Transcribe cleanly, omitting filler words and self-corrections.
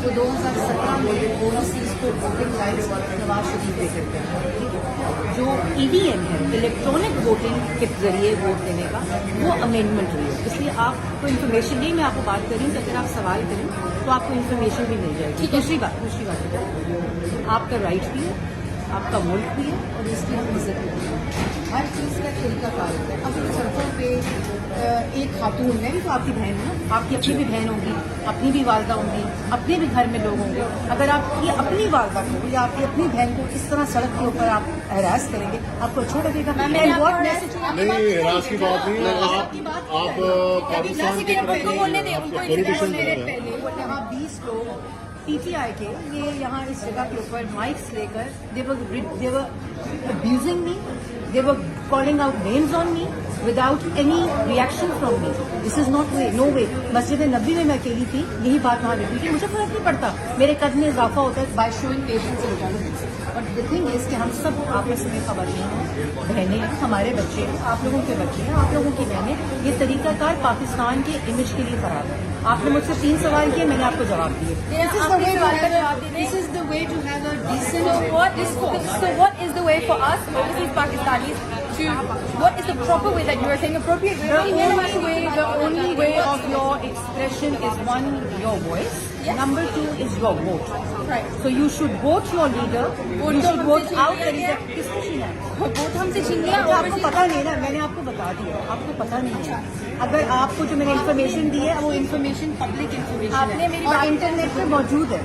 تو 2017 میں اوورسیز کو ووٹنگ رائٹس نواز شریف دے کرتے ہیں. جو EVM ہے الیکٹرانک ووٹنگ کے ذریعے ووٹ دینے کا وہ امینڈمنٹ ہوئی ہے. اس لیے آپ کو انفارمیشن نہیں, میں آپ کو بات کر رہی ہوں کہ اگر آپ سوال کریں تو آپ کو انفارمیشن بھی مل جائے گی. دوسری بات آپ کا رائٹ بھی ہے, آپ کا ملک بھی ہے, اور اس کی ہم عزت بھی ہے. ہر چیز کا طریقہ کار ہوتا ہے. اب سڑکوں پہ ایک خاتون ہے تو آپ کی بہن ہے نا, آپ کی اپنی بھی بہن ہوگی, اپنی بھی والدہ ہوں گی, اپنے بھی گھر میں لوگ ہوں گے. اگر آپ کی اپنی والدہ کو یا آپ کی اپنی بہن کو اس طرح سڑک کے اوپر آپ ہراس کریں گے, آپ کو اچھا لگے گا؟ نہیں, ہراس کی بات نہیں ہے. آپ پاکستان کے پہلے یہاں 20 لوگ PTI کے یہ یہاں اس جگہ کے اوپر مائکس لے کر they were abusing me, they were calling out names on me without any reaction from me. This is not way, no way. مسجد نبی میں اکیلی تھی, یہی بات وہاں رہتی تھی, مجھے فرق نہیں پڑتا, میرے قد میں اضافہ ہوتا ہے by showing patience and tolerance. اور the thing is کہ ہم سب آپس میں خواتین ہیں, بہنیں ہیں, ہمارے بچے ہیں, آپ لوگوں کے بچے ہیں, آپ لوگوں کی بہنیں. یہ طریقہ کار پاکستان کے امیج کے لیے خراب ہے. آپ نے مجھ سے 3 سوال کیے, میں نے آپ کو جواب دیے. This is the way to have a decent discourse. So what is the way for us, overseas Pakistanis, to, what is the proper way that you are saying appropriate way? The only way of your expression is one, your voice. Yes. Number 2 is your vote. Right. So you should vote your leader. You should vote out the leader. کس کو چھینا ہے؟ Vote ہم سے چھین لیا. آپ کو پتا نہیں نا, میں نے آپ کو بتا دیا, آپ کو پتا نہیں ہے. اگر آپ کو جو میں نے انفارمیشن دی ہے وہ انفارمیشن پبلک انفارمیشن ہے اور انٹرنیٹ پہ موجود ہے.